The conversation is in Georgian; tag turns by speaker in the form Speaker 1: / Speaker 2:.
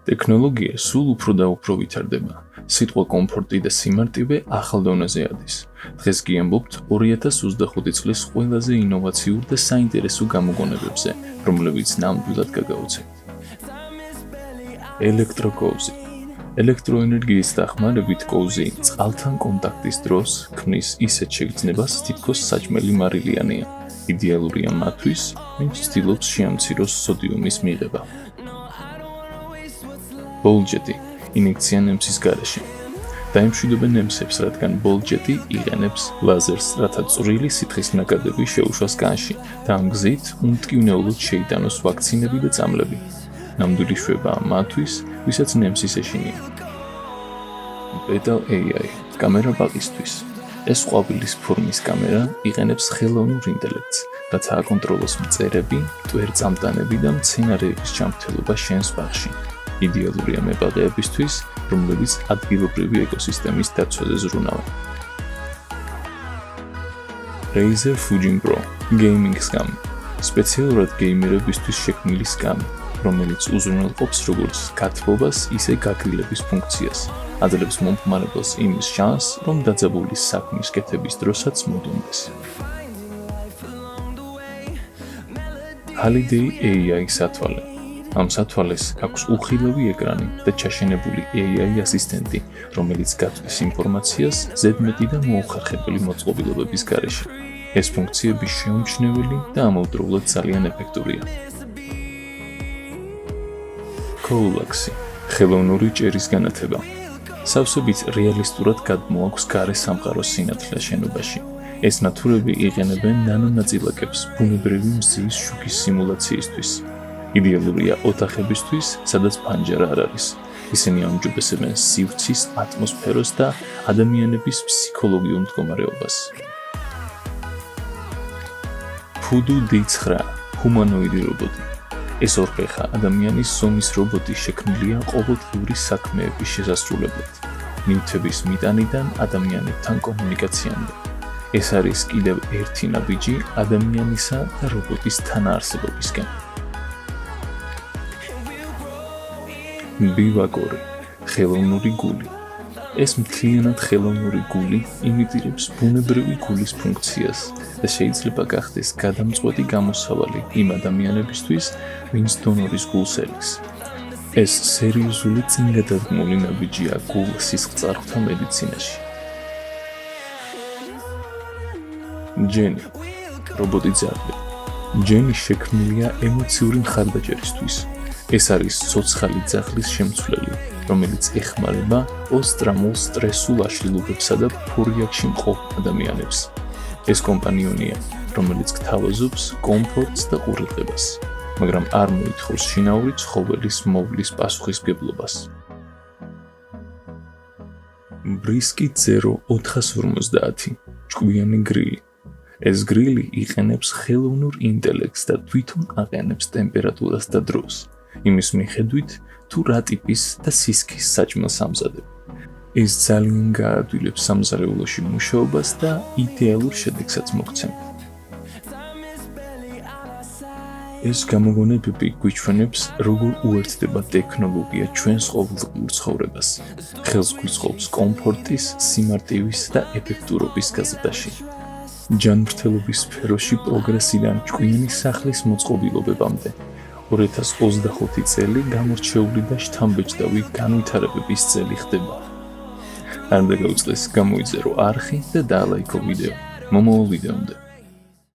Speaker 1: ტექნოლოგია სულ უფრო და უფრო ვითარდება. სიტყვა კომფორტი და სიმარტივე ახალ დონეზე ადის. დღეს კი ამბობთ 2025 წლის ყველაზე ინოვაციურ და საინტერესო გამოგონებებზე, რომლებიც ნამდვილად გაგაოცებთ. ელექტროკოვზი. ელექტროენერგიის დახმარებით კოვზი წყალთან კონტაქტის დროს ქმნის ისეთ შეგრძნებას, თითქოს საჭმელი მარილიანია. იდეალურია მათთვის, ვინც ცდილობს შეამციროს სოდიუმის მიღება. ბოლჯეტი ინექცია ნემსის გარეშე. დაემშვიდობენ ნემსებს, რადგან ბოლჯეტი იყენებს ლაზერს, რათა წვრილი სითხის ნაკადები შეუშვას განში და ამ გზით უმტკივნეულოდ შეიტანოს ვაქცინები და წამლები. ნამდვილი შვებაა მათთვის, ვისაც ნემსის ეშინია. Betal AI კამერა ბაღისთვის. ეს ყვავილის ფორმის კამერა იყენებს ხელოვნურ ინტელექტს, რაც აკონტროლოს მწერები, ტვერწამტანები და მცენარეების ჩამრთელობა შენს ბაღში. იდეალურია მებაღეებისთვის, რომლებიც ადგილობრივი ეკოსისტემის დაცვაზე ზრუნავენ. Razer Fujin Pro Gaming Scam სპეციალურად გეიმერებისთვის შექმნილი სკამი, რომელიც უზრუნველყოფს როგორც გათბობას, ისე გაგრილების ფუნქციას. აძლევს მომხმარებელს იმის შანსს, რომ დაძაბული საქმის კეთების დროსაც მოდუნდეს. Holiday AI სათვალე. ამ სათვალეს აქვს უხილავი ეკრანი და ჩაშენებული AI ასისტენტი, რომელიც გაწვდის ინფორმაციას ზედმეტი და მოუხერხებელი მოწყობილობების გარეშე. ეს ფუნქციები შეუმჩნეველი და ამავდროულად ძალიან ეფექტურია. Coolaxi ხელოვნური ჭერის განათება. სავსებით რეალისტურად გადმოაქვს გარე სამყაროს სინათლე შენობაში. ეს ნათურები იყენებენ ნანონაწილაკებს ბუნებრივი მზის შუქის სიმულაციისთვის. იდეალურია ოთახებისთვის, სადაც ფანჯარა არ არის. ისინი აუმჯობესებენ სივრცის, ატმოსფეროს და ადამიანების ფსიქოლოგიურ მდგომარეობას. Voodoo D9 ჰუმანოიდი რობოტი. ეს ორფეხა ადამიანის ზომის რობოტი შექმნილია ყოველდღიური საქმეების შესასრულებლად, ნივთების მიტანიდან ადამიანებთან კომუნიკაციამდე. ეს არის კიდევ ერთი ნაბიჯი ადამიანისა და რობოტის თანაარსებობისკენ. ბივაკორი ხელოვნური გული. ეს მთლიანად ხელოვნური გული იმიტირებს ბუნებრივი გულის ფუნქციას და შეიძლება გახდეს გადამწყვეტი გამოსავალი იმ ადამიანებისთვის, ვინც დონორის გულს ელის. ეს სერიოზული წინგადადგმული ნაბიჯია გულ სისხლძარღვთა მედიცინაში. ჯენი რობოტი ძაღლი. ჯენი შექმნილია ემოციური მხარდაჭერისთვის. ეს არის ცოცხალი ძაღლის შემცვლელი, რომელიც ეხმარება პოსტტრაუმულ სტრესულ აშლილობებსა და ფურიაქში მყოფ ადამიანებს. ეს კომპანიონია, რომელიც გთავაზობს კომფორტს და ყურადღებას, მაგრამ არ მოითხოვს შინაური ცხოველის მოვლის პასუხისმგებლობას. ბრისკი 0450 ჭკვიანი გრილი. ეს გრილი იყენებს ხელოვნურ ინტელექტს და თვითონ აყენებს ტემპერატურას და დროს, იმის მიხედვით, თუ რა ტიპის და სისქის საჭმელს ამზადებ. ეს ძალიან გაადვილებს სამზარეულოში მუშაობას და იდეალურ შედეგსაც მოგცემთ. ეს გამოგონებები გვიჩვენებს, როგორ უერთდება ტექნოლოგია ჩვენს ყოველდღიურ ცხოვრებას. ხელს გვიწყობს კომფორტის, სიმარტივის და ეფექტურობის გაზრდაში. ჯანმრთელობის სფეროში პროგრესიდან ჭკვიანი სახლის მოწყობილობებამდე. 2025 წელი გამორჩეული და შთამბეჭდავი განვითარებების წელი ხდება. არ უნდა გაუწყდეს გამოიწერო არხი და დაალაიქო ვიდეო. მომავალ ვიდეომდე.